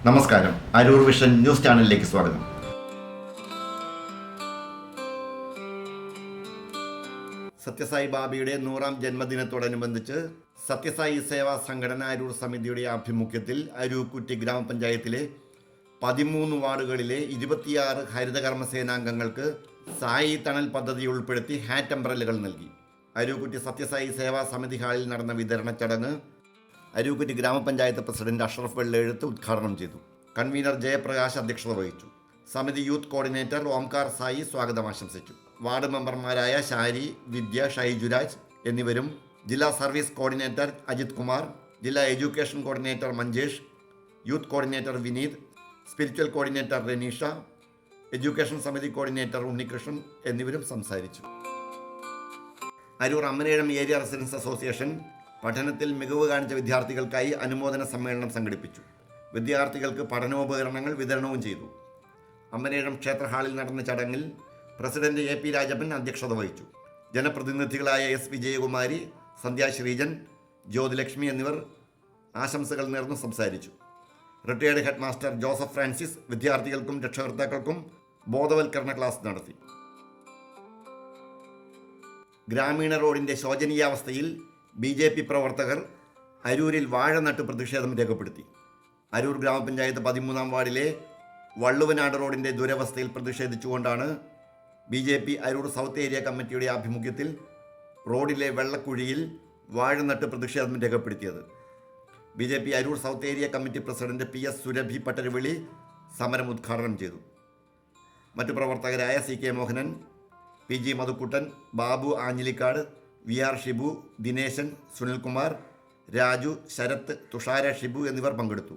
നമസ്കാരം. Aroor vision news ചാനലിലേക്ക് സ്വാഗതം. സത്യസായി ബാബയുടെ 100ാം ജന്മദിനത്തോടനുബന്ധിച്ച് സത്യസായി സേവാ സംഘടന അരൂർ സമിതിയുടെ ആഭിമുഖ്യത്തിൽ അരൂക്കുറ്റി ഗ്രാമപഞ്ചായത്തിലെ 13 വാർഡുകളിലെ 26 ഹരിതകർമ്മസേനാംഗങ്ങൾക്ക് സായി തണൽ പദ്ധതി ഉൾപ്പെടുത്തി ഹാറ്റ് അംബ്രല്ലകൾ നൽകി. അരൂക്കുറ്റി സത്യസായി സേവാ സമിതി ഹാളിൽ നടന്ന വിതരണ ചടങ്ങ് അരൂക്കുറ്റി ഗ്രാമപഞ്ചായത്ത് പ്രസിഡന്റ് അഷ്റഫ് വെള്ളെഴുത്ത് ഉദ്ഘാടനം ചെയ്തു. കൺവീനർ ജയപ്രകാശ് അധ്യക്ഷത വഹിച്ചു. സമിതി യൂത്ത് കോർഡിനേറ്റർ ഓംകാർ സായി സ്വാഗതം ആശംസിച്ചു. വാർഡ് മെമ്പർമാരായ ഷാരി, വിദ്യ, ഷൈജുരാജ് എന്നിവരും ജില്ലാ സർവീസ് കോർഡിനേറ്റർ അജിത് കുമാർ, ജില്ലാ education coordinator Manjesh, youth coordinator Vineeth, spiritual coordinator Reneesha, education സമിതി കോർഡിനേറ്റർ ഉണ്ണികൃഷ്ണൻ എന്നിവരും സംസാരിച്ചു. Aroor Ammanezham area residence association പഠനത്തിൽ മികവ് കാണിച്ച വിദ്യാർത്ഥികൾക്കായി അനുമോദന സമ്മേളനം സംഘടിപ്പിച്ചു. വിദ്യാർത്ഥികൾക്ക് പഠനോപകരണങ്ങൾ വിതരണവും ചെയ്തു. അമ്മനേഴം ക്ഷേത്ര ഹാളിൽ നടന്ന ചടങ്ങിൽ പ്രസിഡന്റ് എ പി രാജപ്പൻ അധ്യക്ഷത വഹിച്ചു. ജനപ്രതിനിധികളായ എസ് വിജയകുമാരി, സന്ധ്യ ശ്രീജൻ, ജ്യോതിലക്ഷ്മി എന്നിവർ ആശംസകൾ നേർന്നു സംസാരിച്ചു. Retired head master Joseph Francis വിദ്യാർത്ഥികൾക്കും രക്ഷകർത്താക്കൾക്കും ബോധവൽക്കരണ ക്ലാസ് നടത്തി. ഗ്രാമീണ റോഡിൻ്റെ ശോചനീയാവസ്ഥയിൽ BJP പ്രവർത്തകർ അരൂരിൽ വാഴ നട്ട് പ്രതിഷേധം രേഖപ്പെടുത്തി. അരൂർ ഗ്രാമപഞ്ചായത്ത് 13ാം വാർഡിലെ വള്ളുവനാട് റോഡിൻ്റെ ദുരവസ്ഥയിൽ പ്രതിഷേധിച്ചുകൊണ്ടാണ് BJP അരൂർ സൗത്ത് ഏരിയ കമ്മിറ്റിയുടെ ആഭിമുഖ്യത്തിൽ റോഡിലെ വെള്ളക്കുഴിയിൽ വാഴ നട്ട് പ്രതിഷേധം രേഖപ്പെടുത്തിയത്. BJP Aroor south area committee president PS Surabhi Pattaruvili സമരം ഉദ്ഘാടനം ചെയ്തു. മറ്റു പ്രവർത്തകരായ CK Mohanan, PG Madhukuttan, Babu Anjilikkad, VR Shibu, Dineshan, Sunilkumar, Raju, Sarath, Thushara Shibu എന്നിവർ പങ്കെടുത്തു.